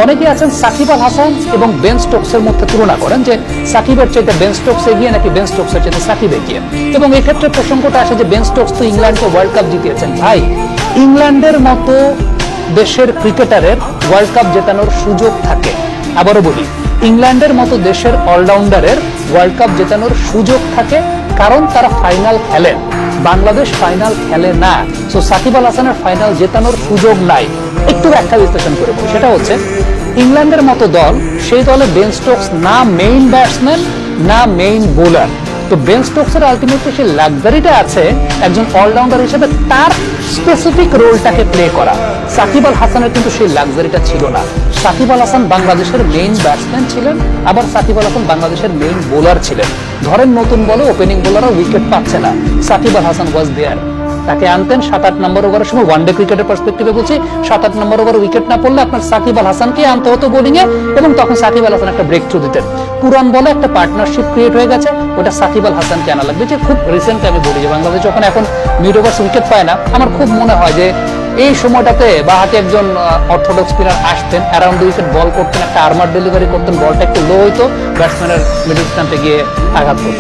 অনেকেই আছেন সাকিব আল হাসান এবং বেন স্টোকসের মধ্যে তুলনা করেন যে সাকিবের চাইতে বেন স্টোকস এগিয়ে নাকি বেন স্টোকসের চাইতে সাকিব এগিয়ে। এবং এই ক্ষেত্রে প্রসঙ্গটা আসে যে বেন স্টোকস তো ইংল্যান্ডকে ওয়ার্ল্ড কাপ জিতিয়েছেন। ভাই, ইংল্যান্ডের মতো দেশের ক্রিকেটারের ওয়ার্ল্ড কাপ জেতানোর সুযোগ থাকে। আবারও বলি, ইংল্যান্ডের মতো দেশের অলরাউন্ডারের ওয়ার্ল্ড কাপ জেতানোর সুযোগ থাকে, কারণ তারা ফাইনাল খেলেন। বাংলাদেশ ফাইনাল খেলে না, সো সাকিব আল হাসানের ফাইনাল জেতানোর সুযোগ নাই। একটু ব্যাখ্যা বিশ্লেষণ করে বলি, সেটা হচ্ছে ইংল্যান্ডের মতো দল, সেই দলে বেন স্টোকস না মেইন ব্যাটসম্যান না মেইন বোলার। তো বেন স্টোকসের আলটিমেটলি সেই লাক্সারিটা আছে একজন অলরাউন্ডার হিসেবে তার স্পেসিফিক রোলটাকে প্লে করা। সাকিব আল হাসানের কিন্তু সেই লাক্সারিটা ছিল না। সাকিব আল হাসান বাংলাদেশের মেইন ব্যাটসম্যান ছিলেন, আবার সাকিব আল হাসান বাংলাদেশের মেইন বোলার ছিলেন। ধরেন নতুন বলে ওপেনিং বোলাররা উইকেট পাচ্ছে না, সাকিব আল হাসান ওয়াজ দেয়ার। তাকে আনতেন 7-8 নম্বর ওভারের সময়, ওয়ানডে ক্রিকেটের পার্সপেক্টিভে বলছি, 7-8 নম্বর ওভার উইকেট না পড়লে আপনার সাকিব আল হাসানকে আনতে হতো বোলিং এ, এবং তখন সাকিব আল হাসান একটা ব্রেক থ্রু দিতেন। পুরান বলে একটা পার্টনারশিপ ক্রিয়েট হয়ে গেছে, ওটা সাকিব আল হাসানকে আনা লাগবে। যে খুব রিসেন্ট আমি বলি যে বাংলাদেশ যখন এখন মিড ওভার্স উইকেট পায় না, আমার খুব মনে হয় যে এই সময়টাতে বাহাতি একজন অর্থোডক্স স্পিনার আসতেন, অ্যারাউন্ড দ্য উইকেট বল করতেন, একটা আর্মার ডেলিভারি করতেন, বলটা একটু লো হইতো, ব্যাটসম্যানের মিডল স্ট্যাম্পে গিয়ে আঘাত করতো।